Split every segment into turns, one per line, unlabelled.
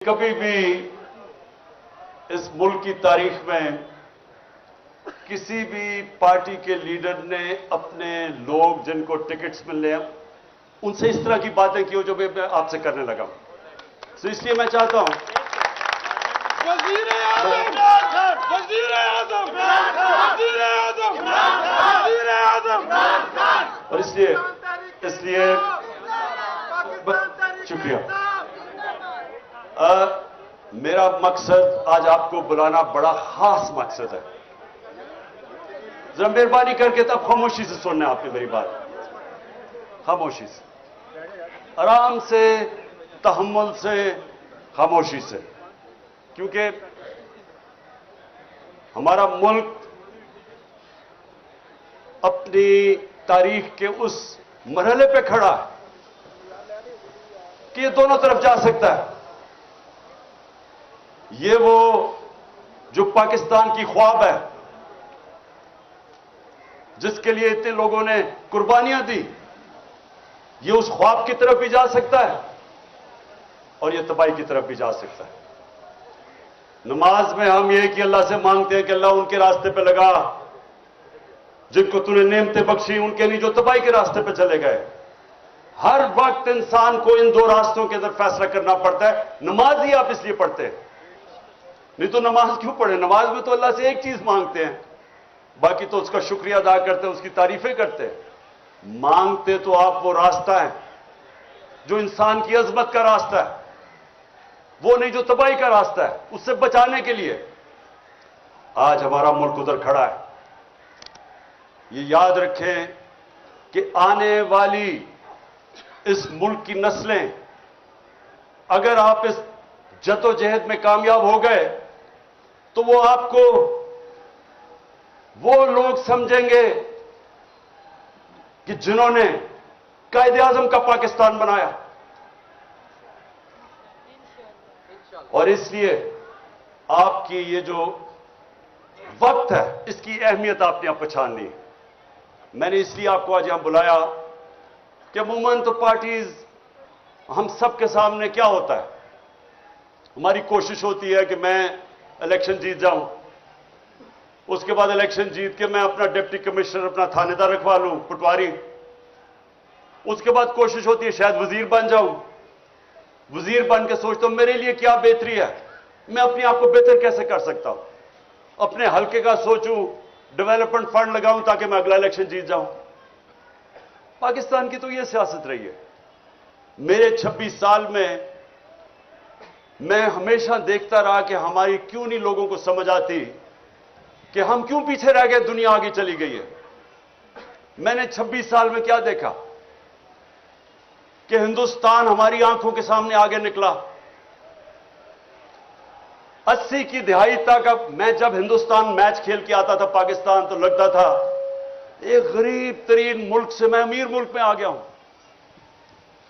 कभी भी इस मुल्क की तारीख में किसी भी पार्टी के लीडर ने अपने लोग जिनको टिकट्स मिलने हैं उनसे इस तरह की बातें की हो जो मैं आपसे करने लगा हूं। तो इसलिए मैं चाहता हूं और इसलिए शुक्रिया। मेरा मकसद आज आपको बुलाना बड़ा खास मकसद है। जरा मेहरबानी करके तब खामोशी से सुनना आपने मेरी बात, खामोशी से, आराम से, तहम्मुल से, खामोशी से, क्योंकि हमारा मुल्क अपनी तारीख के उस मरहले पे खड़ा है कि ये दोनों तरफ जा सकता है। ये वो जो पाकिस्तान की ख्वाब है, जिसके लिए इतने लोगों ने कुर्बानियां दी, ये उस ख्वाब की तरफ भी जा सकता है और ये तबाही की तरफ भी जा सकता है। नमाज में हम ये कि अल्लाह से मांगते हैं कि अल्लाह उनके रास्ते पे लगा जिनको तूने नेमतें बख्शी, उनके लिए जो तबाही के रास्ते पे चले गए। हर वक्त इंसान को इन दो रास्तों के अंदर फैसला करना पड़ता है। नमाज ही आप इसलिए पढ़ते हैं, नहीं तो नमाज क्यों पढ़े? नमाज में तो अल्लाह से एक चीज मांगते हैं, बाकी तो उसका शुक्रिया अदा करते हैं, उसकी तारीफें करते हैं। मांगते तो आप वो रास्ता है जो इंसान की अजमत का रास्ता है, वो नहीं जो तबाही का रास्ता है। उससे बचाने के लिए आज हमारा मुल्क उधर खड़ा है। ये याद रखें कि आने वाली इस मुल्क की नस्लें, अगर आप इस जद्दोजहद में कामयाब हो गए तो वो आपको वो लोग समझेंगे कि जिन्होंने कायदे आजम का पाकिस्तान बनाया। और इसलिए आपकी ये जो वक्त है, इसकी अहमियत आपने अब पहचान ली। मैंने इसलिए आपको आज यहां बुलाया कि अमूमन तो पार्टीज, हम सबके सामने क्या होता है, हमारी कोशिश होती है कि मैं इलेक्शन जीत जाऊं, उसके बाद इलेक्शन जीत के मैं अपना डिप्टी कमिश्नर, अपना थानेदार रखवा लूं, पटवारी। उसके बाद कोशिश होती है शायद वजीर बन जाऊं। वजीर बन के सोचता हूं मेरे लिए क्या बेहतरी है, मैं अपने आप को बेहतर कैसे कर सकता हूं, अपने हल्के का सोचूं, डेवलपमेंट फंड लगाऊं ताकि मैं अगला इलेक्शन जीत जाऊं। पाकिस्तान की तो यह सियासत रही है। मेरे 26 साल में मैं हमेशा देखता रहा कि हमारी क्यों नहीं लोगों को समझ आती कि हम क्यों पीछे रह गए, दुनिया आगे चली गई है। मैंने 26 साल में क्या देखा कि हिंदुस्तान हमारी आंखों के सामने आगे निकला। 80 की दहाई तक, अब मैं जब हिंदुस्तान मैच खेल के आता था पाकिस्तान, तो लगता था एक गरीब तरीन मुल्क से मैं अमीर मुल्क में आ गया हूं।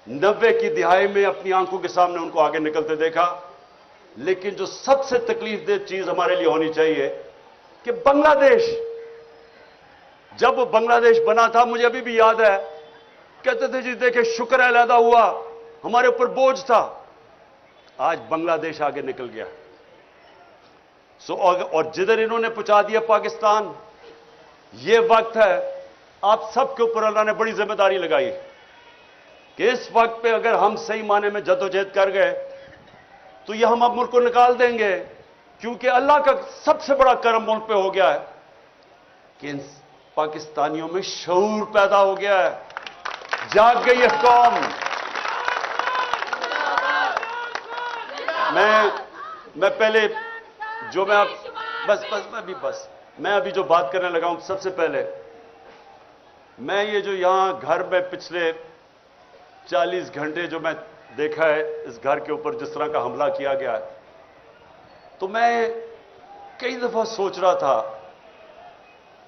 90 की दिहाई में अपनी आंखों के सामने उनको आगे निकलते देखा। लेकिन जो सबसे तकलीफदेह चीज हमारे लिए होनी चाहिए कि बांग्लादेश, जब वो बांग्लादेश बना था, मुझे अभी भी याद है, कहते थे जी देखे शुक्र है अलहदा हुआ, हमारे ऊपर बोझ था। आज बांग्लादेश आगे निकल गया। और जिधर इन्होंने पहुंचा दिया पाकिस्तान, ये वक्त है आप सबके ऊपर अल्लाह ने बड़ी जिम्मेदारी लगाई कि इस वक्त पे अगर हम सही माने में जद्दोजहद कर गए तो यह हम अब मुल्क को निकाल देंगे। क्योंकि अल्लाह का सबसे बड़ा करम मुल्क पे हो गया है कि इन पाकिस्तानियों में शऊर पैदा हो गया है, जाग गई है कौम। मैं पहले जो मैं मैं अभी जो बात करने लगा हूं, सबसे पहले मैं ये जो यहां घर में पिछले 40 घंटे जो मैं देखा है इस घर के ऊपर जिस तरह का हमला किया गया है, तो मैं कई दफा सोच रहा था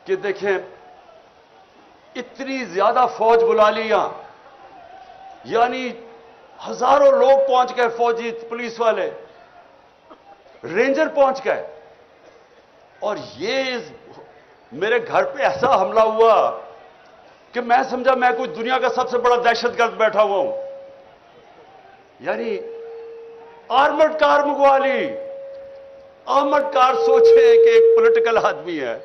कि देखें इतनी ज्यादा फौज बुला ली यहां, यानी हजारों लोग पहुंच गए, फौजी, पुलिस वाले, रेंजर पहुंच गए। और ये मेरे घर पे ऐसा हमला हुआ कि मैं समझा मैं कोई दुनिया का सबसे बड़ा दहशतगर्द बैठा हुआ हूं। यानी आर्मर्ड कार मंगवा ली। आर्मर्ड कार, सोचे कि एक पॉलिटिकल आदमी है,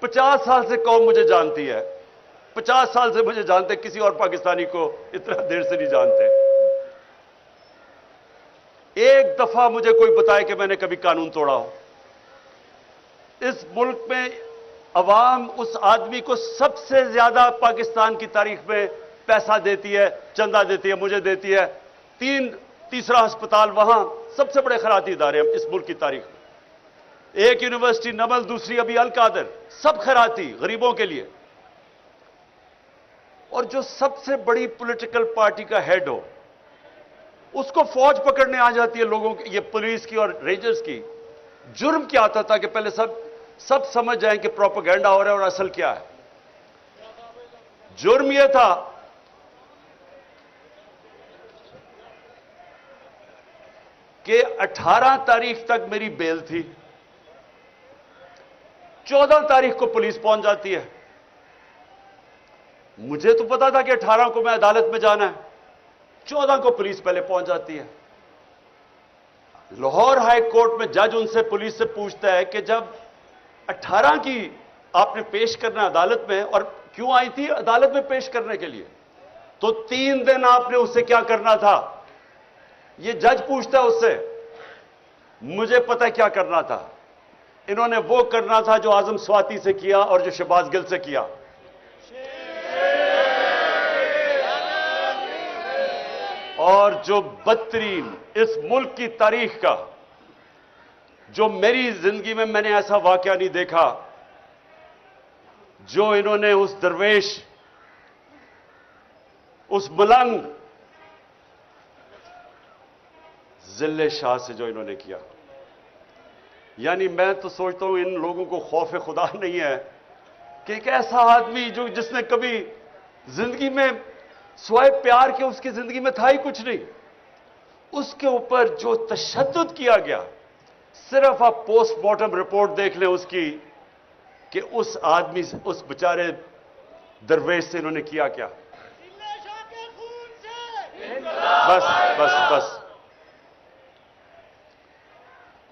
50 साल से कौम मुझे जानती है, 50 साल से मुझे जानते, किसी और पाकिस्तानी को इतना देर से नहीं जानते। एक दफा मुझे कोई बताए कि मैंने कभी कानून तोड़ा हो। इस मुल्क में अवाम उस आदमी को सबसे ज्यादा पाकिस्तान की तारीख में पैसा देती है, चंदा देती है, मुझे देती है। तीसरा अस्पताल वहां, सबसे बड़े खैराती इदारे हैं इस मुल्क की तारीख में। एक यूनिवर्सिटी नमल, दूसरी अभी अल कादर, सब खैराती गरीबों के लिए। और जो सबसे बड़ी पॉलिटिकल पार्टी का हेड हो, उसको फौज पकड़ने आ जाती है लोगों की, ये पुलिस की और रेंजर्स की। जुर्म क्या आता था कि पहले सब समझ जाएं कि प्रोपेगेंडा हो रहा है और असल क्या है। जुर्म यह था कि 18 तारीख तक मेरी बेल थी, 14 तारीख को पुलिस पहुंच जाती है। मुझे तो पता था कि 18 को मैं अदालत में जाना है, 14 को पुलिस पहले पहुंच जाती है। लाहौर हाई कोर्ट में जज उनसे, पुलिस से पूछता है कि जब 18 की आपने पेश करना अदालत में, और क्यों आई थी अदालत में पेश करने के लिए, तो 3 दिन आपने उससे क्या करना था, ये जज पूछता है उससे। मुझे पता है क्या करना था। इन्होंने वो करना था जो आजम स्वाति से किया और जो शहबाज गिल से किया। और जो बदतरीन इस मुल्क की तारीख का, जो मेरी जिंदगी में मैंने ऐसा वाकया नहीं देखा, जो इन्होंने उस दरवेश, उस मलंग जिले शाह से जो इन्होंने किया। यानी मैं तो सोचता हूं इन लोगों को खौफ खुदा नहीं है कि एक ऐसा आदमी जो जिसने कभी जिंदगी में स्वाय प्यार के उसकी जिंदगी में था ही कुछ नहीं, उसके ऊपर जो तशद्दुद किया गया। सिर्फ आप पोस्टमार्टम रिपोर्ट देख लें उसकी, कि उस आदमी से, उस बेचारे दरवेश से इन्होंने किया क्या। बस बस बस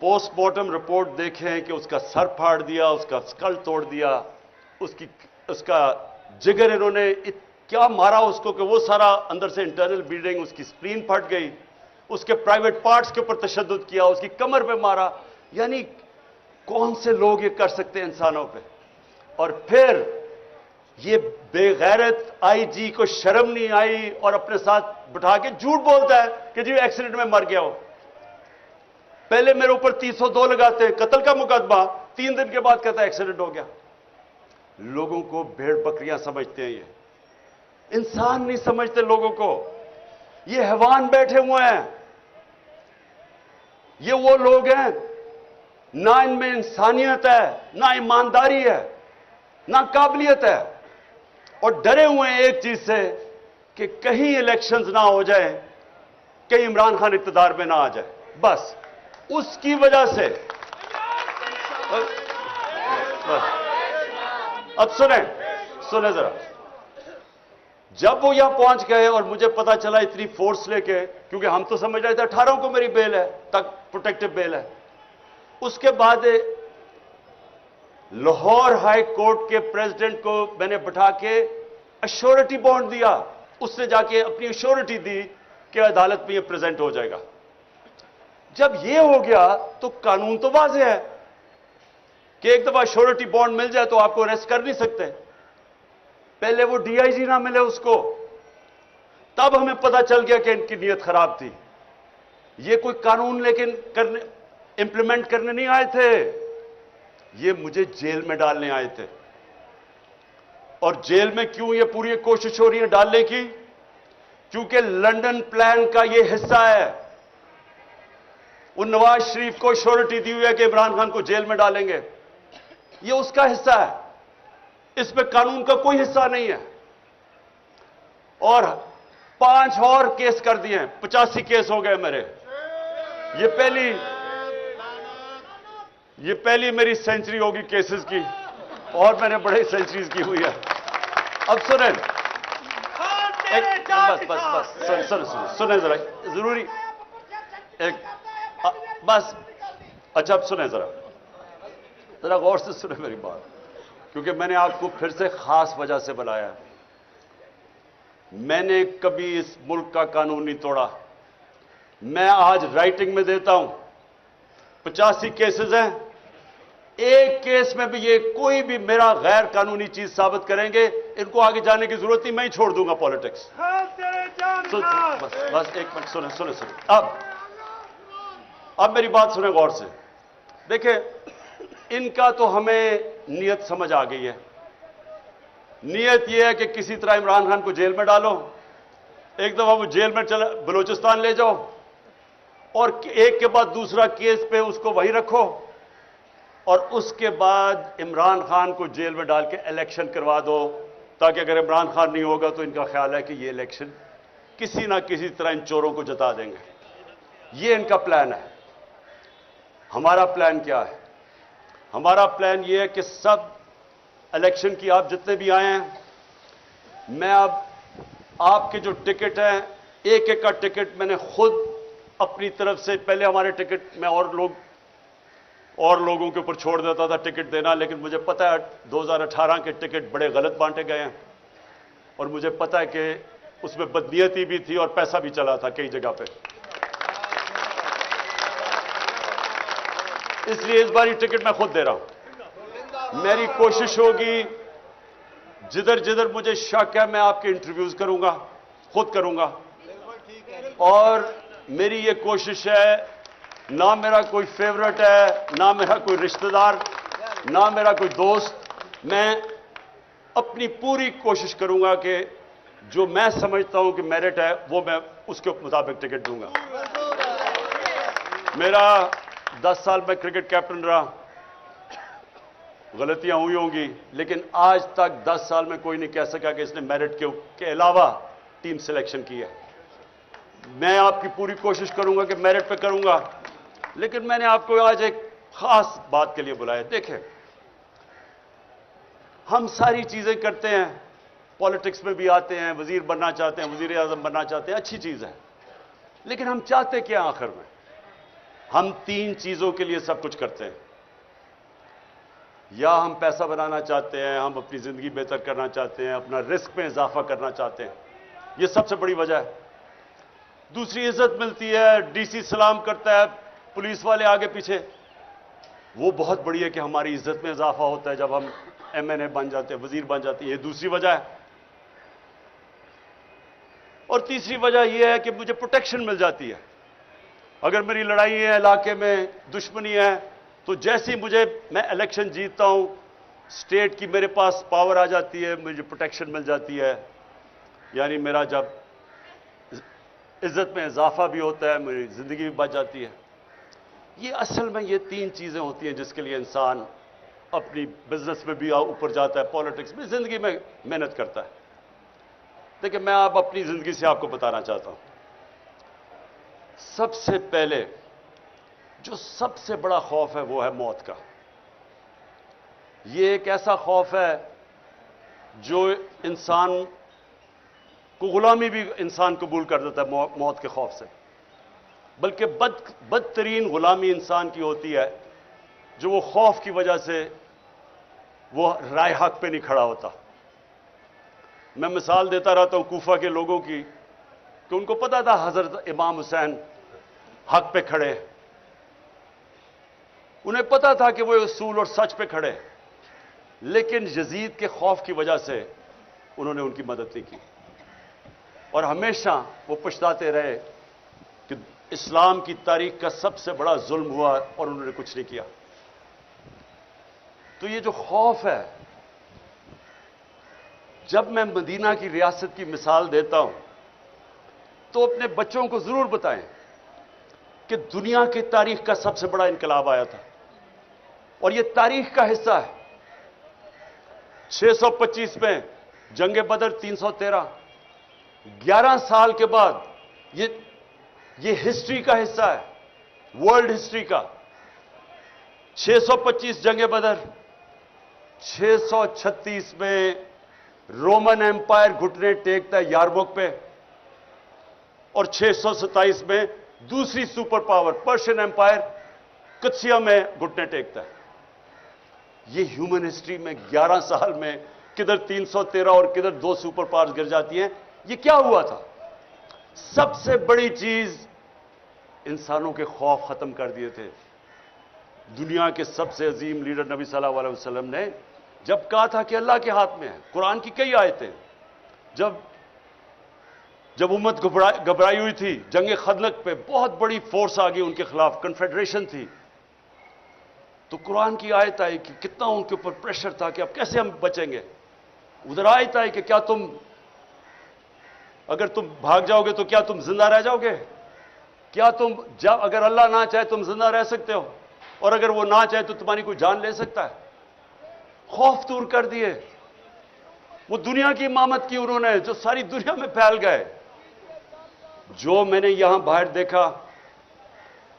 पोस्टमार्टम रिपोर्ट देखें कि उसका सर फाड़ दिया, उसका स्कल तोड़ दिया, उसका जिगर इन्होंने क्या मारा उसको कि वो सारा अंदर से इंटरनल ब्लीडिंग, उसकी स्प्लीन फट गई, उसके प्राइवेट पार्ट्स के ऊपर तशद्दुद किया, उसकी कमर पे मारा। यानी कौन से लोग ये कर सकते हैं इंसानों पे। और फिर ये बेगैरत आईजी को शर्म नहीं आई और अपने साथ बिठा के झूठ बोलता है कि जी एक्सीडेंट में मर गया हो। पहले मेरे ऊपर 302 लगाते हैं, कत्ल का मुकदमा, 3 दिन के बाद कहता है एक्सीडेंट हो गया। लोगों को भेड़ बकरियां समझते हैं, ये इंसान नहीं समझते लोगों को। ये हैवान बैठे हुए हैं, ये वो लोग हैं ना इनमें इंसानियत है, ना ईमानदारी है, ना काबिलियत है, और डरे हुए हैं एक चीज से कि कहीं इलेक्शंस ना हो जाए, कहीं इमरान खान इक़्तिदार में ना आ जाए। बस उसकी वजह से अब सुने जरा, जब वो यहां पहुंच गए और मुझे पता चला इतनी फोर्स लेके, क्योंकि हम तो समझ रहे थे 18 को मेरी बेल है, तक प्रोटेक्टिव बेल है। उसके बाद लाहौर हाई कोर्ट के प्रेसिडेंट को मैंने बिठा के अश्योरिटी बॉन्ड दिया, उससे जाके अपनी अश्योरिटी दी कि अदालत में ये प्रेजेंट हो जाएगा। जब ये हो गया तो कानून तो वाज़ेह है कि एक दफा अश्योरिटी बॉन्ड मिल जाए तो आपको अरेस्ट कर नहीं सकते। पहले वो डीआईजी ना मिले उसको, तब हमें पता चल गया कि इनकी नीयत खराब थी। ये कोई कानून लेकिन इंप्लीमेंट करने नहीं आए थे, ये मुझे जेल में डालने आए थे। और जेल में क्यों ये पूरी कोशिश हो रही है डालने की? क्योंकि लंदन प्लान का ये हिस्सा है। वो नवाज शरीफ को श्योरिटी दी हुई है कि इमरान खान को जेल में डालेंगे, ये उसका हिस्सा है, इसमें कानून का कोई हिस्सा नहीं है। और 5 और केस कर दिए, 85 केस हो गए मेरे। ये पहली मेरी सेंचुरी होगी केसेस की, और मैंने बड़े सेंचुरीज की हुई है। अब सुने, बस सुने जरा, जरूरी बस अच्छा, अब सुने जरा गौर से सुने मेरी बात, क्योंकि मैंने आपको फिर से खास वजह से बुलाया है। मैंने कभी इस मुल्क का कानून नहीं तोड़ा। मैं आज राइटिंग में देता हूं, 85 केसेस हैं, एक केस में भी ये कोई भी मेरा गैर कानूनी चीज साबित करेंगे, इनको आगे जाने की जरूरत नहीं, मैं ही छोड़ दूंगा पॉलिटिक्स। बस एक मिनट सुने सुने सुने, अब मेरी बात सुने गौर से। देखिए, इनका तो हमें नीयत समझ आ गई है। नीयत यह है कि किसी तरह इमरान खान को जेल में डालो, एक दफा वो जेल में चला बलूचिस्तान ले जाओ, और एक के बाद दूसरा केस पे उसको वहीं रखो, और उसके बाद इमरान खान को जेल में डाल के इलेक्शन करवा दो, ताकि अगर इमरान खान नहीं होगा तो इनका ख्याल है कि ये इलेक्शन किसी ना किसी तरह इन चोरों को जता देंगे। ये इनका प्लान है। हमारा प्लान क्या है? हमारा प्लान यह है कि सब इलेक्शन की आप जितने भी आए हैं, मैं अब आपके जो टिकट हैं, एक एक का टिकट मैंने खुद अपनी तरफ से, पहले हमारे टिकट में और लोगों के ऊपर छोड़ देता था टिकट देना, लेकिन मुझे पता है 2018 के टिकट बड़े गलत बांटे गए हैं, और मुझे पता है कि उसमें बदनीयती भी थी और पैसा भी चला था कई जगह पे। इसलिए इस बार ये टिकट मैं खुद दे रहा हूं। मेरी कोशिश होगी, जिधर जिधर मुझे शक है मैं आपके इंटरव्यूज करूंगा, खुद करूंगा, और मेरी ये कोशिश है, ना मेरा कोई फेवरेट है, ना मेरा कोई रिश्तेदार, ना मेरा कोई दोस्त, मैं अपनी पूरी कोशिश करूंगा कि जो मैं समझता हूं कि मेरिट है वो मैं उसके मुताबिक टिकट दूंगा। मेरा 10 साल में क्रिकेट कैप्टन रहा, गलतियां हुई होंगी, लेकिन आज तक 10 साल में कोई नहीं कह सका कि इसने मेरिट के अलावा टीम सिलेक्शन की है। मैं आपकी पूरी कोशिश करूंगा कि मेरिट पे करूंगा, लेकिन मैंने आपको आज एक खास बात के लिए बुलाया। देखें, हम सारी चीजें करते हैं, पॉलिटिक्स में भी आते हैं, वजीर बनना चाहते हैं, वजीर आजम बनना चाहते हैं, अच्छी चीज है, लेकिन हम चाहते क्या आखिर में? हम 3 चीजों के लिए सब कुछ करते हैं। या हम पैसा बनाना चाहते हैं, हम अपनी जिंदगी बेहतर करना चाहते हैं, अपना रिस्क में इजाफा करना चाहते हैं, यह सबसे बड़ी वजह है। दूसरी, इज्जत मिलती है, डीसी सलाम करता है, पुलिस वाले आगे पीछे, वो बहुत बड़ी है कि हमारी इज्जत में इजाफा होता है जब हम एमएनए बन जाते हैं, वजीर बन जाते हैं, ये दूसरी वजह है। और तीसरी वजह यह है कि मुझे प्रोटेक्शन मिल जाती है। अगर मेरी लड़ाई है, इलाके में दुश्मनी है, तो जैसे ही मैं इलेक्शन जीतता हूं, स्टेट की मेरे पास पावर आ जाती है, मुझे प्रोटेक्शन मिल जाती है, यानी मेरा जब इज्जत में इजाफा भी होता है, मेरी जिंदगी भी बच जाती है। ये असल में ये 3 चीजें होती हैं जिसके लिए इंसान अपनी बिजनेस में भी ऊपर जाता है, पॉलिटिक्स में, जिंदगी में मेहनत करता है। देखिए, मैं अब अपनी जिंदगी से आपको बताना चाहता हूं। सबसे पहले जो सबसे बड़ा खौफ है वो है मौत का। ये एक ऐसा खौफ है जो इंसान को गुलामी भी इंसान कबूल कर देता है मौत के खौफ से, बल्कि बदतरीन गुलामी इंसान की होती है जो वो खौफ की वजह से वो राय हक पे नहीं खड़ा होता। मैं मिसाल देता रहता हूं कूफा के लोगों की, कि उनको पता था हजरत इमाम हुसैन हक पे खड़े, उन्हें पता था कि वो उसूल और सच पे खड़े, लेकिन यजीद के खौफ की वजह से उन्होंने उनकी मदद नहीं की, और हमेशा वो पछताते रहे कि इस्लाम की तारीख का सबसे बड़ा जुल्म हुआ और उन्होंने कुछ नहीं किया। तो ये जो खौफ है, जब मैं मदीना की रियासत की मिसाल देता हूं तो अपने बच्चों को जरूर बताएं कि दुनिया की तारीख का सबसे बड़ा इनकलाब आया था, और यह तारीख का हिस्सा है। 625 में जंग बदर, 313, 11 साल के बाद ये हिस्ट्री का हिस्सा है, वर्ल्ड हिस्ट्री का। 625 जंग बदर, 636 में रोमन एम्पायर घुटने टेकता है यारमुक पे, और 627 में दूसरी सुपर पावर पर्शियन एम्पायर कुत्सिया में घुटने टेकता है। ये ह्यूमन हिस्ट्री में 11 साल में किधर 313 और किधर 2 सुपर पावर्स गिर जाती हैं। ये क्या हुआ था? सबसे बड़ी चीज, इंसानों के खौफ खत्म कर दिए थे। दुनिया के सबसे अजीम लीडर नबी सल्लल्लाहु अलैहि वसल्लम ने जब कहा था कि अल्लाह के हाथ में है, कुरान की कई आयतें, जब उम्मत घबराई हुई थी, जंग खंदक पे बहुत बड़ी फोर्स आ गई उनके खिलाफ, कन्फेडरेशन थी, तो कुरान की आयत आई कि कितना उनके ऊपर प्रेशर था कि अब कैसे हम बचेंगे। उधर आयत आई कि क्या अगर तुम भाग जाओगे तो क्या तुम जिंदा रह जाओगे? क्या अगर अल्लाह ना चाहे तुम जिंदा रह सकते हो, और अगर वो ना चाहे तो तुम्हारी कोई जान ले सकता है। खौफ दूर कर दिए। वो दुनिया की इमामत की उन्होंने, जो सारी दुनिया में फैल गए। जो मैंने यहां बाहर देखा,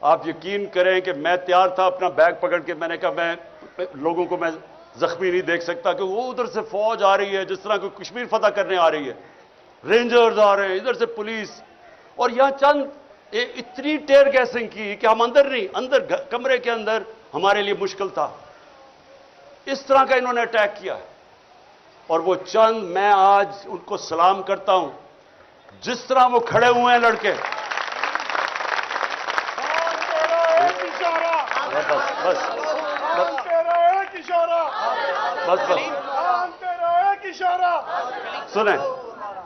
आप यकीन करें कि मैं तैयार था अपना बैग पकड़ के, मैंने कहा मैं लोगों को मैं जख्मी नहीं देख सकता, कि वो उधर से फौज आ रही है जिस तरह कोई कश्मीर फतह करने आ रही है, रेंजर्स आ रहे हैं, इधर से पुलिस, और यहां चंद इतनी टेयर गैसिंग की कि हम अंदर नहीं, अंदर कमरे के अंदर हमारे लिए मुश्किल था। इस तरह का इन्होंने अटैक किया। और वो चंद, मैं आज उनको सलाम करता हूं, जिस तरह वो खड़े हुए हैं लड़के। बस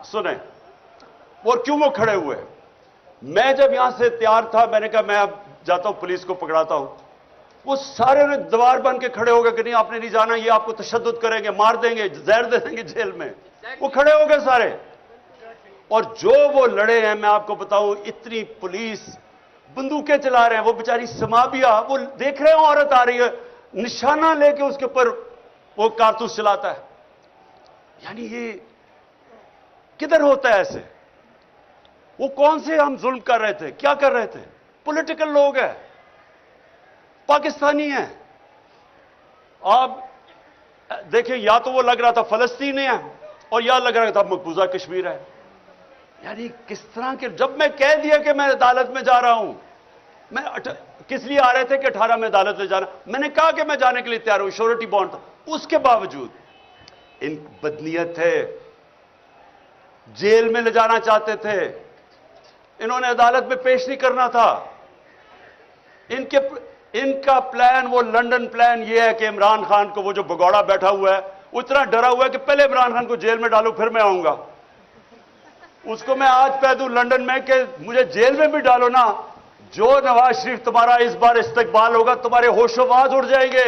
सुने और क्यों वो खड़े हुए? मैं जब यहां से तैयार था, मैंने कहा मैं अब जाता हूं, पुलिस को पकड़ाता हूं। वो सारे ने दीवार बन के खड़े हो गए कि नहीं आपने नहीं जाना, ये आपको तशद्दुद करेंगे, मार देंगे, जहर दे देंगे जेल में। वो खड़े हो गए सारे। और जो वो लड़े हैं, मैं आपको बताऊं, इतनी पुलिस बंदूकें चला रहे हैं। वो बेचारी समाबिया, वो देख रहे हो औरत आ रही है, निशाना लेके उसके ऊपर वो कारतूस चलाता है। यानी ये किधर होता है ऐसे? वो कौन से हम जुल्म कर रहे थे, क्या कर रहे थे? पॉलिटिकल लोग हैं, पाकिस्तानी हैं। आप देखें, या तो वो लग रहा था फलस्तीनी है, और या लग रहा था मकबूजा कश्मीर है। यानी किस तरह के, जब मैं कह दिया कि मैं अदालत में जा रहा हूं, मैं किस लिए आ रहे थे कि 18 में अदालत में जाना, मैंने कहा कि मैं जाने के लिए तैयार हूं, श्योरिटी बॉन्ड था, उसके बावजूद इन बदनीयत थे, जेल में ले जाना चाहते थे, इन्होंने अदालत में पेश नहीं करना था। इनका प्लान, वो लंदन प्लान ये है कि इमरान खान को, वो जो भगौड़ा बैठा हुआ है, वो इतना डरा हुआ है कि पहले इमरान खान को जेल में डालो फिर मैं आऊंगा। उसको मैं आज कह दूं लंदन में कि मुझे जेल में भी डालो ना, जो नवाज शरीफ तुम्हारा इस बार इस्तकबाल होगा, तुम्हारे होशोवाज उड़ जाएंगे।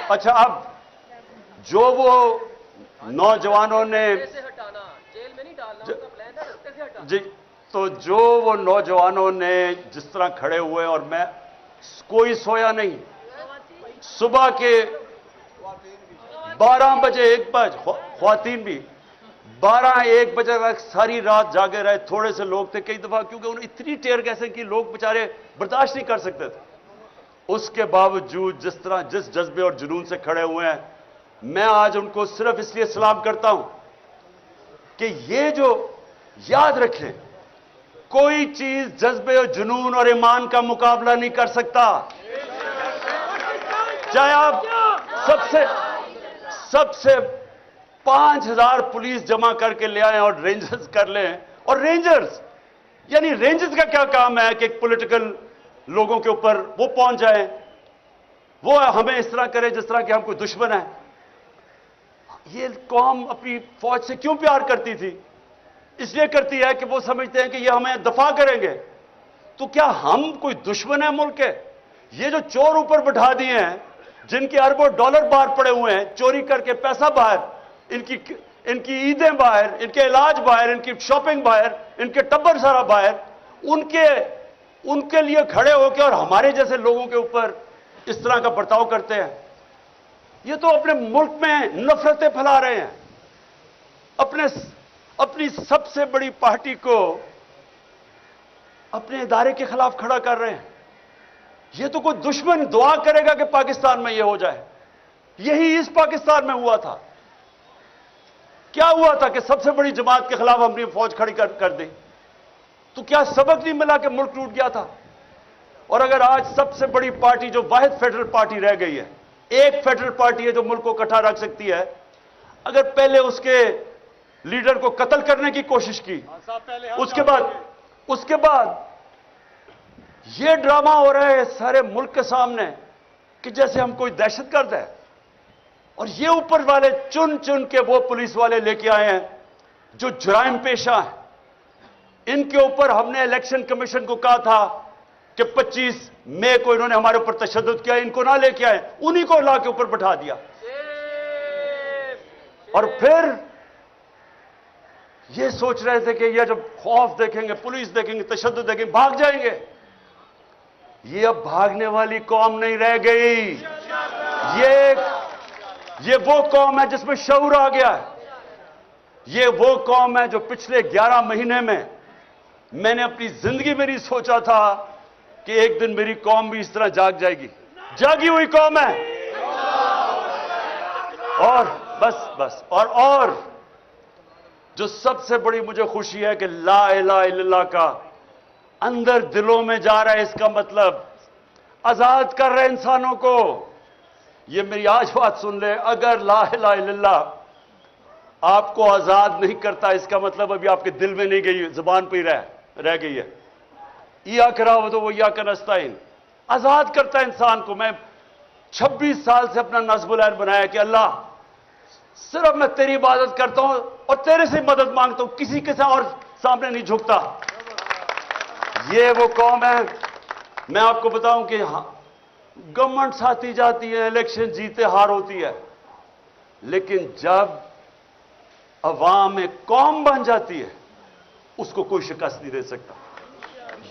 अच्छा, अब जो वो नौजवानों ने
जेल में नहीं डालना, उनका प्लान है रस्ते से हटाना।
जी, तो जो वो नौजवानों ने जिस तरह खड़े हुए, और मैं कोई सोया नहीं, सुबह के 12 बजे 1 बजे, ख्वातीन भी 12-1 बजे तक सारी रात जागे रहे। थोड़े से लोग थे कई दफा, क्योंकि उन्हें इतनी टेयर गैसें कि लोग बेचारे बर्दाश्त नहीं कर सकते थे। उसके बावजूद जिस तरह, जिस जज्बे और जुनून से खड़े हुए हैं, मैं आज उनको सिर्फ इसलिए सलाम करता हूं कि ये जो याद रखें, कोई चीज जज्बे और जुनून और ईमान का मुकाबला नहीं कर सकता। चाहे आप सबसे 5000 पुलिस जमा करके ले आए और रेंजर्स कर लें, और रेंजर्स का क्या काम है कि पॉलिटिकल लोगों के ऊपर वो पहुंच जाए, वो हमें इस तरह करे जिस तरह कि हम कोई दुश्मन है। ये कौम अपनी फौज से क्यों प्यार करती थी? इसलिए करती है कि वो समझते हैं कि ये हमें दफा करेंगे। तो क्या हम कोई दुश्मन है मुल्क के? ये जो चोर ऊपर बैठा दिए हैं, जिनके अरबों डॉलर बाहर पड़े हुए हैं, चोरी करके पैसा बाहर, इनकी ईदें बाहर, इनके इलाज बाहर, इनकी शॉपिंग बाहर, इनके टब्बर सारा बाहर, उनके लिए खड़े होकर और हमारे जैसे लोगों के ऊपर इस तरह का बर्ताव करते हैं। ये तो अपने मुल्क में नफरतें फैला रहे हैं, अपनी सबसे बड़ी पार्टी को अपने इदारे के खिलाफ खड़ा कर रहे हैं। ये तो कोई दुश्मन दुआ करेगा कि पाकिस्तान में ये हो जाए। यही इस पाकिस्तान में हुआ था। क्या हुआ था कि सबसे बड़ी जमात के खिलाफ हमने फौज खड़ी कर दी? तो क्या सबक नहीं मिला कि मुल्क टूट गया था? और अगर आज सबसे बड़ी पार्टी जो वाहिद फेडरल पार्टी रह गई है, एक फेडरल पार्टी है जो मुल्क को इकट्ठा रख सकती है, अगर पहले उसके लीडर को कत्ल करने की कोशिश की, उसके बाद यह ड्रामा हो रहा है सारे मुल्क के सामने कि जैसे हम कोई दहशतगर्द है, और ये ऊपर वाले चुन चुन के वो पुलिस वाले लेके आए हैं जो जुराइम पेशा है। इनके ऊपर हमने इलेक्शन कमीशन को कहा था कि 25 मई को इन्होंने हमारे ऊपर तशद्दुद किया, इनको ना लेके आए, उन्हीं को ला के ऊपर बैठा दिया। और फिर ये सोच रहे थे कि ये जब खौफ देखेंगे, पुलिस देखेंगे, तशद्दुद देखेंगे, भाग जाएंगे। ये अब भागने वाली कौम नहीं रह गई। ये वो कौम है जिसमें शऊर आ गया है। ये वो कौम है जो पिछले 11 महीने में मैंने अपनी जिंदगी में नहीं सोचा था कि एक दिन मेरी कौम भी इस तरह जाग जाएगी। जागी हुई कौम है। और बस और जो सबसे बड़ी मुझे खुशी है कि ला इलाहा इल्लल्लाह का अंदर दिलों में जा रहा है। इसका मतलब आजाद कर रहे इंसानों को। ये मेरी आज बात सुन ले, अगर ला इलाहा इल्लल्लाह आपको आजाद नहीं करता, इसका मतलब अभी आपके दिल में नहीं गई, जुबान पे ही रह गई है। या करावत वो या नस्ताइन आजाद करता है इंसान को। मैं 26 साल से अपना नस्बुल ऐन बनाया कि अल्लाह सिर्फ मैं तेरी इबादत करता हूं और तेरे से मदद मांगता हूं, किसी के साथ और सामने नहीं झुकता। ये वो कौम है। मैं आपको बताऊं कि गवर्नमेंट आती जाती है, इलेक्शन जीते हार होती है, लेकिन जब अवाम एक कौम बन जाती है उसको कोई शिकस्त नहीं दे सकता।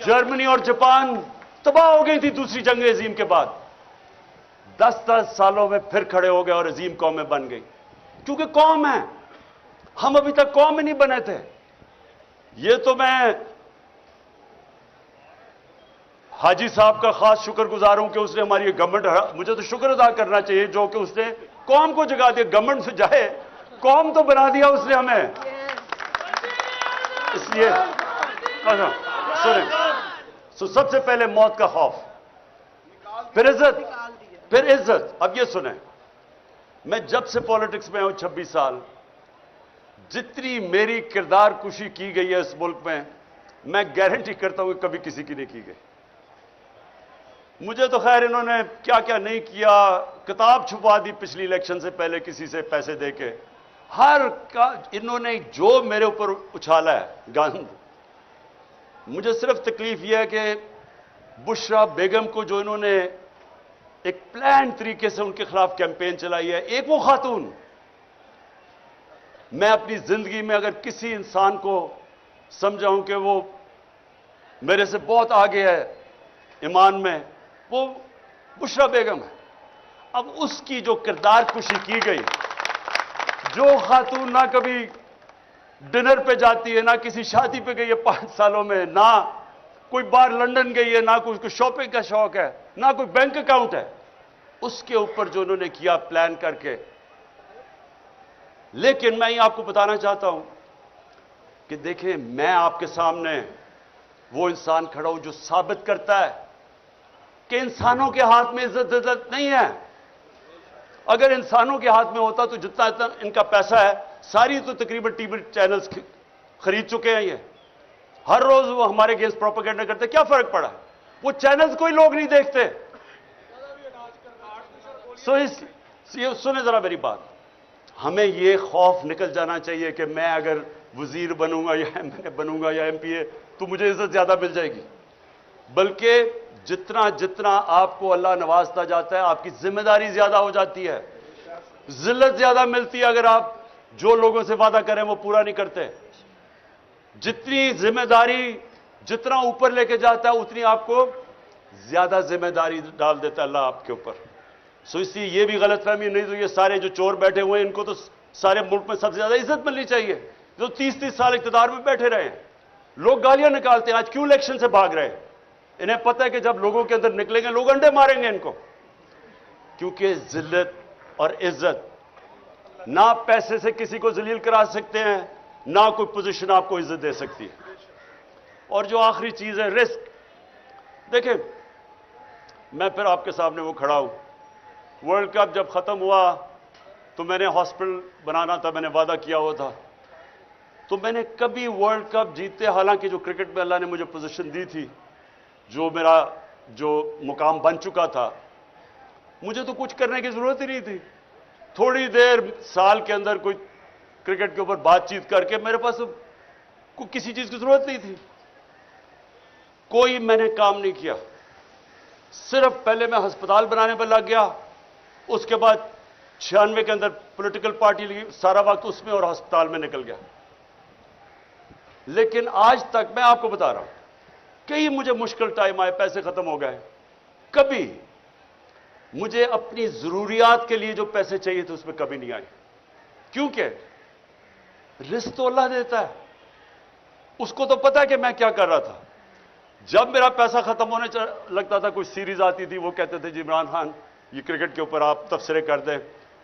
जर्मनी और जापान तबाह हो गई थी दूसरी जंग अजीम के बाद, 10-10 सालों में फिर खड़े हो गए और अजीम कौमें बन गई, क्योंकि कौम है। हम अभी तक कौम ही नहीं बने थे। ये तो मैं हाजी साहब का खास शुक्रगुजार हूं कि उसने हमारी गवर्नमेंट, मुझे तो शुक्र अदा करना चाहिए जो कि उसने कौम को जगा दिया। गवर्नमेंट से जाए, कौम तो बना दिया उसने हमें। इसलिए सुने, सबसे पहले मौत का खौफ, फिर इज्जत। अब ये सुने, मैं जब से पॉलिटिक्स में हूं 26 साल, जितनी मेरी किरदार कुशी की गई है इस मुल्क में, मैं गारंटी करता हूं कि कभी किसी की नहीं की गई। मुझे तो खैर इन्होंने क्या क्या नहीं किया, किताब छुपा दी पिछली इलेक्शन से पहले किसी से पैसे देके, हर का इन्होंने जो मेरे ऊपर उछाला है गंद। मुझे सिर्फ तकलीफ यह है कि बुशरा बेगम को जो इन्होंने एक प्लान तरीके से उनके खिलाफ कैंपेन चलाई है, एक वो खातून, मैं अपनी जिंदगी में अगर किसी इंसान को समझाऊं कि वो मेरे से बहुत आगे है ईमान में, वो बुशरा बेगम है। अब उसकी जो किरदार कुशी की गई, जो खातून ना कभी डिनर पे जाती है, ना किसी शादी पे गई है 5 सालों में, ना कोई बार लंदन गई है, ना कोई शॉपिंग का शौक है, ना कोई बैंक अकाउंट है, उसके ऊपर जो उन्होंने किया प्लान करके। लेकिन मैं ये आपको बताना चाहता हूं कि देखें, मैं आपके सामने वो इंसान खड़ा हूं जो साबित करता है कि इंसानों के हाथ में इज्जत नहीं है। अगर इंसानों के हाथ में होता तो जितना इनका पैसा है, सारी तो तकरीबन टीवी चैनल्स खरीद चुके हैं। ये हर रोज वो हमारे अगेंस्ट प्रोपेगेंडा करते, क्या फर्क पड़ा? वो चैनल्स कोई लोग नहीं देखते। सुने जरा मेरी बात, हमें ये खौफ निकल जाना चाहिए कि मैं अगर वजीर बनूंगा या एमएलए बनूंगा या एमपीए तो मुझे इज्जत ज्यादा मिल जाएगी। बल्कि जितना जितना आपको अल्लाह नवाजता जाता है, आपकी जिम्मेदारी ज्यादा हो जाती है, जिल्लत ज्यादा मिलती है अगर आप जो लोगों से वादा करें वो पूरा नहीं करते। जितनी जिम्मेदारी जितना ऊपर लेके जाता है, उतनी आपको ज्यादा जिम्मेदारी डाल देता है अल्लाह आपके ऊपर। सो इसलिए ये भी गलतफहमी नहीं, तो ये सारे जो चोर बैठे हुए हैं, इनको तो सारे मुल्क में सबसे ज्यादा इज्जत मिलनी चाहिए, जो 30-30 साल इख्तिदार में बैठे रहे हैं। लोग गालियां निकालते हैं, आज क्यों इलेक्शन से भाग रहे हैं? इन्हें पता है कि जब लोगों के अंदर निकलेंगे लोग अंडे मारेंगे इनको, क्योंकि जिल्लत और इज्जत ना पैसे से किसी को जलील करा सकते हैं, ना कोई पोजीशन आपको इज्जत दे सकती है। और जो आखिरी चीज है रिस्क, देखिए मैं फिर आपके सामने वो खड़ा हूं। वर्ल्ड कप जब खत्म हुआ तो मैंने हॉस्पिटल बनाना था, मैंने वादा किया हुआ था। तो मैंने कभी वर्ल्ड कप जीतते, हालांकि जो क्रिकेट में अल्लाह ने मुझे पोजीशन दी थी, जो मेरा जो मुकाम बन चुका था, मुझे तो कुछ करने की जरूरत ही नहीं थी। थोड़ी देर साल के अंदर कोई क्रिकेट के ऊपर बातचीत करके मेरे पास कोई किसी चीज की जरूरत नहीं थी। कोई मैंने काम नहीं किया, सिर्फ पहले मैं अस्पताल बनाने पर लग गया, उसके बाद 96 के अंदर पॉलिटिकल पार्टी लगी, सारा वक्त उसमें और अस्पताल में निकल गया। लेकिन आज तक मैं आपको बता रहा हूं, कई मुझे मुश्किल टाइम आए, पैसे खत्म हो गए, कभी मुझे अपनी जरूरियात के लिए जो पैसे चाहिए थे उसमें कभी नहीं आए। क्योंकि रिस्क तो अल्लाह देता है, उसको तो पता है कि मैं क्या कर रहा था। जब मेरा पैसा खत्म होने लगता था, कोई सीरीज आती थी, वो कहते थे जी इमरान खान ये क्रिकेट के ऊपर आप तबसरे कर दें,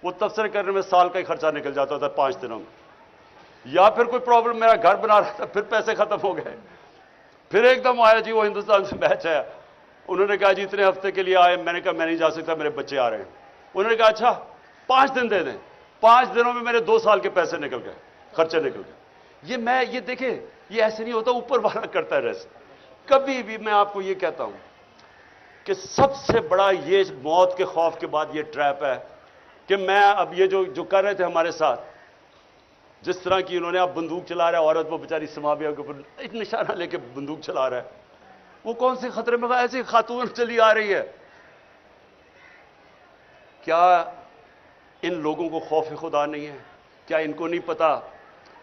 वो तबसरे करने में साल का ही खर्चा निकल जाता था 5 दिनों में। या फिर कोई प्रॉब्लम, मेरा घर बना रहा था, फिर पैसे खत्म हो गए। फिर एकदम आया जी वो हिंदुस्तान से मैच है, उन्होंने कहा जी इतने हफ्ते के लिए आए। मैंने कहा मैं नहीं जा सकता, मेरे बच्चे आ रहे हैं। उन्होंने कहा अच्छा 5 दिन दे दें। 5 दिनों में मेरे 2 साल के पैसे निकल गए, खर्चे निकल गए। ये देखे, ये ऐसे नहीं होता, ऊपर वाला करता है रेस्ट। कभी भी मैं आपको ये कहता हूं कि सबसे बड़ा ये मौत के खौफ के बाद ये ट्रैप है कि मैं अब ये जो कर रहे थे हमारे साथ, जिस तरह की उन्होंने अब बंदूक चला रहा है, औरत वो बेचारी समाविया के ऊपर एक निशाना लेके बंदूक चला रहा है, वो कौन से खतरे में, ऐसी खातून चली आ रही है। क्या इन लोगों को खौफ खुदा नहीं है? क्या इनको नहीं पता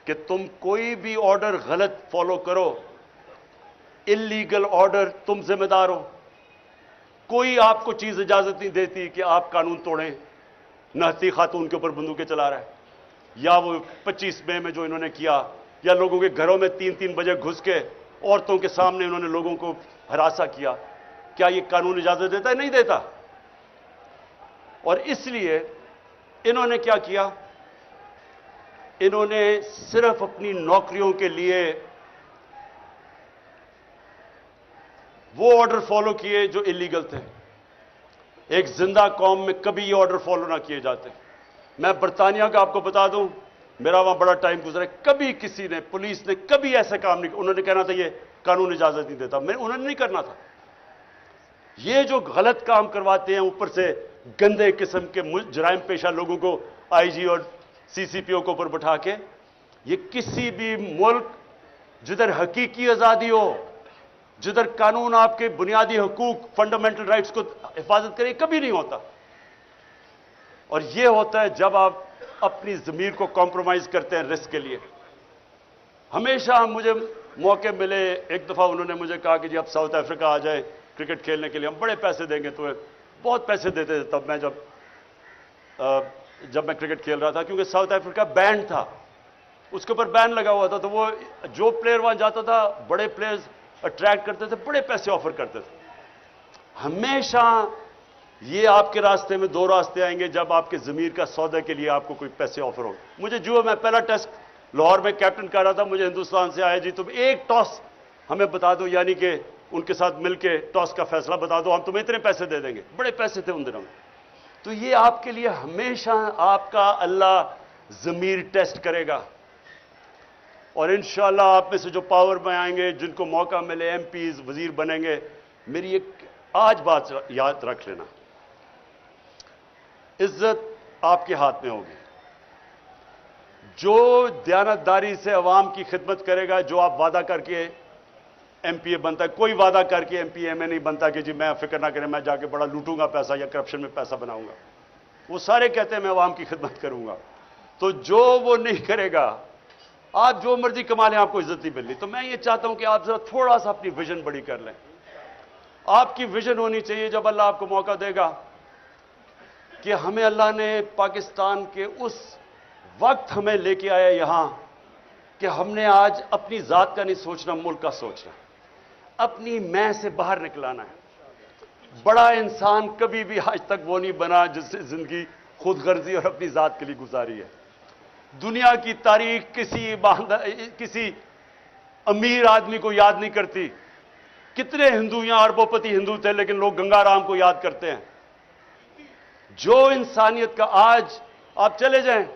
कि तुम कोई भी ऑर्डर गलत फॉलो करो, इलीगल ऑर्डर, तुम जिम्मेदार हो। कोई आपको चीज इजाजत नहीं देती कि आप कानून तोड़ें। नहती खातून के ऊपर बंदूकें चला रहा है, या वो 25 मई में जो इन्होंने किया, या लोगों के घरों में 3-3 बजे घुस के औरतों के सामने उन्होंने लोगों को हरासा किया। क्या ये कानून इजाजत देता है? नहीं देता। और इसलिए इन्होंने क्या किया, इन्होंने सिर्फ अपनी नौकरियों के लिए वो ऑर्डर फॉलो किए जो इलीगल थे। एक जिंदा कौम में कभी ये ऑर्डर फॉलो ना किए जाते। मैं बरतानिया का आपको बता दूं, मेरा वहां बड़ा टाइम गुजरा, कभी किसी ने, पुलिस ने कभी ऐसा काम नहीं, उन्होंने कहना था ये कानून इजाजत नहीं देता, उन्होंने नहीं करना था। ये जो गलत काम करवाते हैं, ऊपर से गंदे किस्म के जराइम पेशा लोगों को आईजी और सीसीपीओ के ऊपर बैठा के, ये किसी भी मुल्क जिधर हकीकी आजादी हो, जिधर कानून आपके बुनियादी हकूक, फंडामेंटल राइट्स को हिफाजत करे, कभी नहीं होता। और यह होता है जब आप अपनी जमीर को कॉम्प्रोमाइज करते हैं रिस्क के लिए। हमेशा मुझे मौके मिले, एक दफा उन्होंने मुझे कहा कि जी आप साउथ अफ्रीका आ जाए क्रिकेट खेलने के लिए, हम बड़े पैसे देंगे तुम्हें। बहुत पैसे देते थे तब मैं जब मैं क्रिकेट खेल रहा था, क्योंकि साउथ अफ्रीका बैन था, उसके ऊपर बैन लगा हुआ था। तो वो जो प्लेयर वहां जाता था, बड़े प्लेयर्स अट्रैक्ट करते थे, बड़े पैसे ऑफर करते थे। हमेशा ये आपके रास्ते में 2 रास्ते आएंगे जब आपके जमीर का सौदे के लिए आपको कोई पैसे ऑफर हो। मुझे जो मैं पहला टेस्ट लाहौर में कैप्टन कर रहा था, मुझे हिंदुस्तान से आया जी तुम एक टॉस हमें बता दो, यानी कि उनके साथ मिलके टॉस का फैसला बता दो, हम तुम्हें इतने पैसे दे देंगे। बड़े पैसे थे उन दिनों में। तो ये आपके लिए हमेशा आपका अल्लाह जमीर टेस्ट करेगा। और इंशाअल्लाह आप में से जो पावर में आएंगे, जिनको मौका मिले एमपीज, वजीर बनेंगे, मेरी एक आज बात याद रख लेना, इज्जत आपके हाथ में होगी। जो दयानतदारी से अवाम की खिदमत करेगा, जो आप वादा करके एमपीए बनता है, कोई वादा करके एमपीए में नहीं बनता कि जी मैं फिक्र ना करें मैं जाके बड़ा लूटूंगा पैसा या करप्शन में पैसा बनाऊंगा। वो सारे कहते हैं मैं अवाम की खिदमत करूंगा। तो जो वो नहीं करेगा, आप जो मर्जी कमा लें, आपको इज्जत नहीं मिलनी। तो मैं ये चाहता हूं कि आप जरा थोड़ा सा अपनी विजन बड़ी कर लें। आपकी विजन होनी चाहिए, जब अल्लाह आपको मौका देगा कि हमें अल्लाह ने पाकिस्तान के उस वक्त हमें लेके आया यहां कि हमने आज अपनी जात का नहीं सोचना, मुल्क का सोचना, अपनी मैं से बाहर निकलाना है। बड़ा इंसान कभी भी आज तक वो नहीं बना जिससे जिंदगी खुदगर्जी और अपनी जात के लिए गुजारी है। दुनिया की तारीख किसी अमीर आदमी को याद नहीं करती। कितने हिंदू यहां अरबोपति हिंदू थे, लेकिन लोग गंगाराम को याद करते हैं। जो इंसानियत का, आज आप चले जाएं,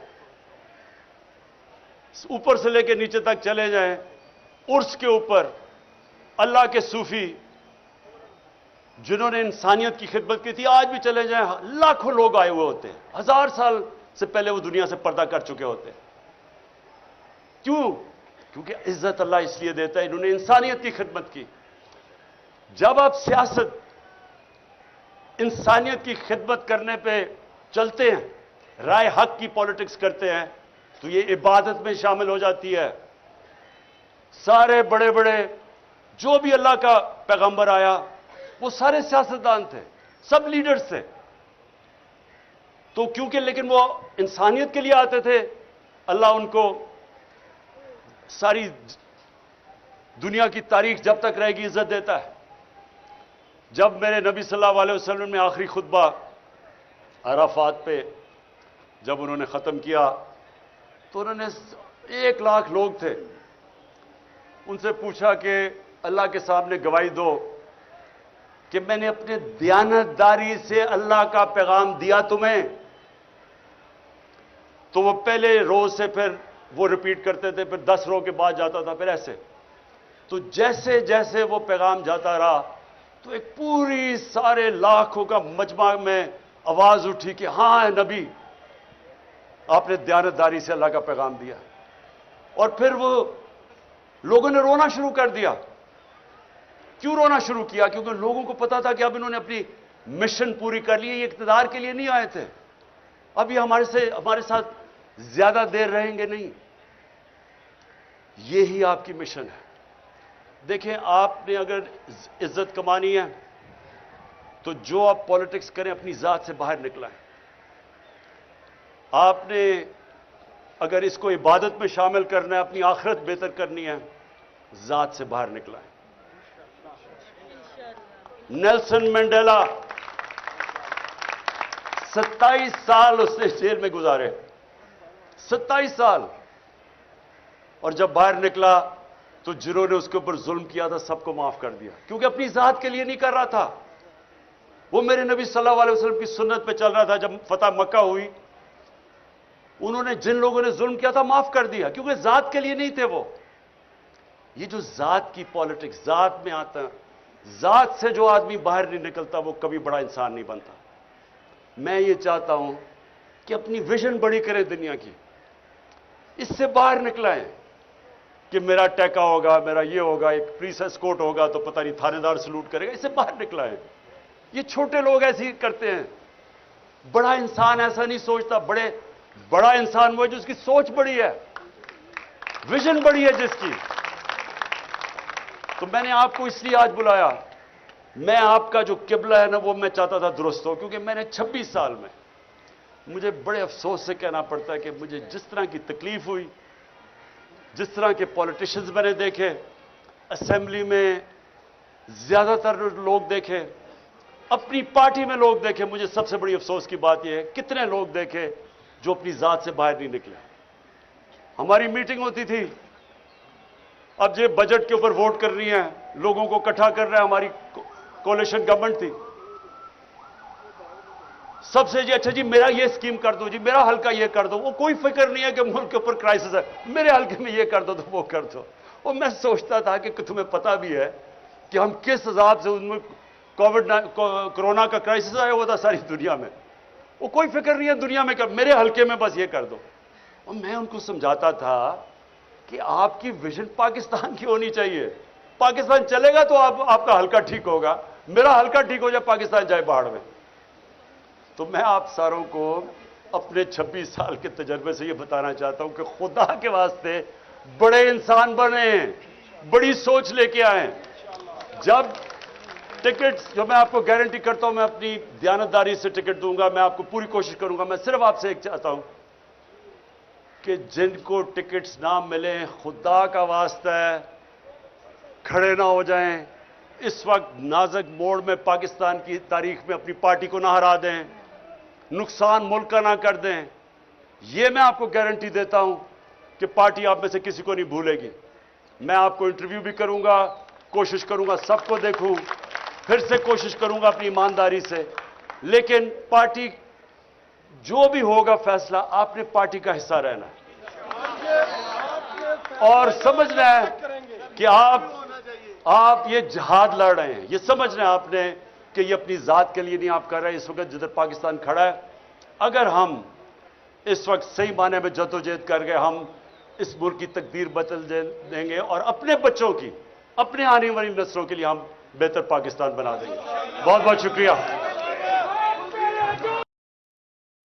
ऊपर से लेकर नीचे तक चले जाएं, उर्स के ऊपर अल्लाह के सूफी जिन्होंने इंसानियत की खिदमत की थी, आज भी चले जाएं, लाखों लोग आए हुए होते हैं। 1000 साल से पहले वो दुनिया से पर्दा कर चुके होते हैं। क्यों? क्योंकि इज्जत अल्लाह इसलिए देता है, इन्होंने इंसानियत की खिदमत की। जब आप सियासत इंसानियत की खिदमत करने पे चलते हैं, राय हक की पॉलिटिक्स करते हैं, तो ये इबादत में शामिल हो जाती है। सारे बड़े बड़े जो भी अल्लाह का पैगंबर आया, वो सारे सियासतदान थे, सब लीडर्स थे। तो क्योंकि लेकिन वो इंसानियत के लिए आते थे, अल्लाह उनको सारी दुनिया की तारीख जब तक रहेगी इज्जत देता है। जब मेरे नबी सल्लल्लाहु अलैहि वसल्लम ने आखिरी खुतबा अराफात पे जब उन्होंने ख़त्म किया, तो उन्होंने 1 लाख लोग थे, उनसे पूछा कि अल्लाह के सामने गवाही दो कि मैंने अपने दयानतदारी से अल्लाह का पैगाम दिया तुम्हें। तो वो पहले रोज से फिर वो रिपीट करते थे, फिर 10 रोज के बाद जाता था, फिर ऐसे। तो जैसे जैसे वो पैगाम जाता रहा, तो एक पूरी सारे लाखों का मजमा में आवाज उठी कि हां नबी, आपने दयानतदारी से अल्लाह का पैगाम दिया। और फिर वो लोगों ने रोना शुरू कर दिया। क्यों रोना शुरू किया? क्योंकि लोगों को पता था कि अब इन्होंने अपनी मिशन पूरी कर ली है, ये इक़्तिदार के लिए नहीं आए थे, अब ये हमारे साथ ज्यादा देर रहेंगे नहीं। यही आपकी मिशन है। देखें, आपने अगर इज्जत कमानी है तो जो आप पॉलिटिक्स करें अपनी जात से बाहर निकलाएं। आपने अगर इसको इबादत में शामिल करना है, अपनी आखिरत बेहतर करनी है, जात से बाहर निकलाएं। नेल्सन मंडेला 27 साल उसने जेल में गुजारे, 27 साल। और जब बाहर निकला तो जिन्होंने उसके ऊपर जुल्म किया था सबको माफ कर दिया, क्योंकि अपनी जात के लिए नहीं कर रहा था। वो मेरे नबी सल्लल्लाहु अलैहि वसल्लम की सुन्नत पे चल रहा था। जब फतह मक्का हुई, उन्होंने जिन लोगों ने जुल्म किया था माफ कर दिया, क्योंकि जात के लिए नहीं थे वो। ये जो जात की पॉलिटिक्स, जात में आता है, जात से जो आदमी बाहर नहीं निकलता वो कभी बड़ा इंसान नहीं बनता। मैं ये चाहता हूं कि अपनी विजन बड़ी करें दुनिया की, इससे बाहर निकलाएं कि मेरा टैका होगा, मेरा ये होगा, एक पुलिस एस्कॉर्ट होगा तो पता नहीं थानेदार सलूट करेगा, इससे बाहर निकलाएं। ये छोटे लोग ऐसे ही करते हैं। बड़ा इंसान ऐसा नहीं सोचता। बड़ा इंसान वो है जिसकी सोच बड़ी है, विजन बड़ी है जिसकी। तो मैंने आपको इसलिए आज बुलाया। मैं आपका जो किबला है ना, वो मैं चाहता था दुरुस्त हो, क्योंकि मैंने 26 साल में, मुझे बड़े अफसोस से कहना पड़ता है कि मुझे जिस तरह की तकलीफ हुई, जिस तरह के पॉलिटिशियंस मैंने देखे, असेंबली में ज्यादातर लोग देखे, अपनी पार्टी में लोग देखे, मुझे सबसे बड़ी अफसोस की बात यह है कितने लोग देखे जो अपनी जात से बाहर नहीं निकले। हमारी मीटिंग होती थी, अब ये बजट के ऊपर वोट कर रही है, लोगों को इकट्ठा कर रहा है, हमारी कोalition गवर्नमेंट थी। सबसे जी अच्छा जी मेरा ये स्कीम कर दो, जी मेरा हल्का ये कर दो। वो कोई फिक्र नहीं है कि मुल्क के ऊपर क्राइसिस है, मेरे हल्के में ये कर दो तो वो कर दो। और मैं सोचता था कि तुम्हें पता भी है कि हम किस हिसाब से उनमें कोरोना का क्राइसिस आया हुआ था सारी दुनिया में। वो कोई फिक्र नहीं है दुनिया में, मेरे हल्के में बस ये कर दो। और मैं उनको समझाता था कि आपकी विजन पाकिस्तान की होनी चाहिए। पाकिस्तान चलेगा तो आपका हल्का ठीक होगा, मेरा हल्का ठीक हो जाए, पाकिस्तान जाए बाढ़ में। तो मैं आप सारों को अपने 26 साल के तजर्बे से यह बताना चाहता हूं कि खुदा के वास्ते बड़े इंसान बने, बड़ी सोच लेके आए। जब टिकट, जो मैं आपको गारंटी करता हूं, मैं अपनी दयानतदारी से टिकट दूंगा, मैं आपको पूरी कोशिश करूंगा। मैं सिर्फ आपसे एक चाहता हूं कि जिनको टिकट्स ना मिले, खुदा का वास्ता है खड़े ना हो जाएं। इस वक्त नाजुक मोड़ में पाकिस्तान की तारीख में अपनी पार्टी को ना हरा दें, नुकसान मुल्क का ना कर दें। यह मैं आपको गारंटी देता हूं कि पार्टी आप में से किसी को नहीं भूलेगी। मैं आपको इंटरव्यू भी करूंगा, कोशिश करूंगा सबको देखूं, फिर से कोशिश करूंगा अपनी ईमानदारी से, लेकिन पार्टी जो भी होगा फैसला, आपने पार्टी का हिस्सा रहना है और समझना है कि आप ये जिहाद लड़ रहे हैं। ये समझना है आपने कि ये अपनी जात के लिए नहीं आप कर रहे हैं। इस वक्त जिधर पाकिस्तान खड़ा है, अगर हम इस वक्त सही माने में जद्दोजहद कर गए, हम इस मुल्क की तकदीर बदल देंगे और अपने बच्चों की, अपने आने वाली नस्लों के लिए हम बेहतर पाकिस्तान बना देंगे। बहुत बहुत शुक्रिया।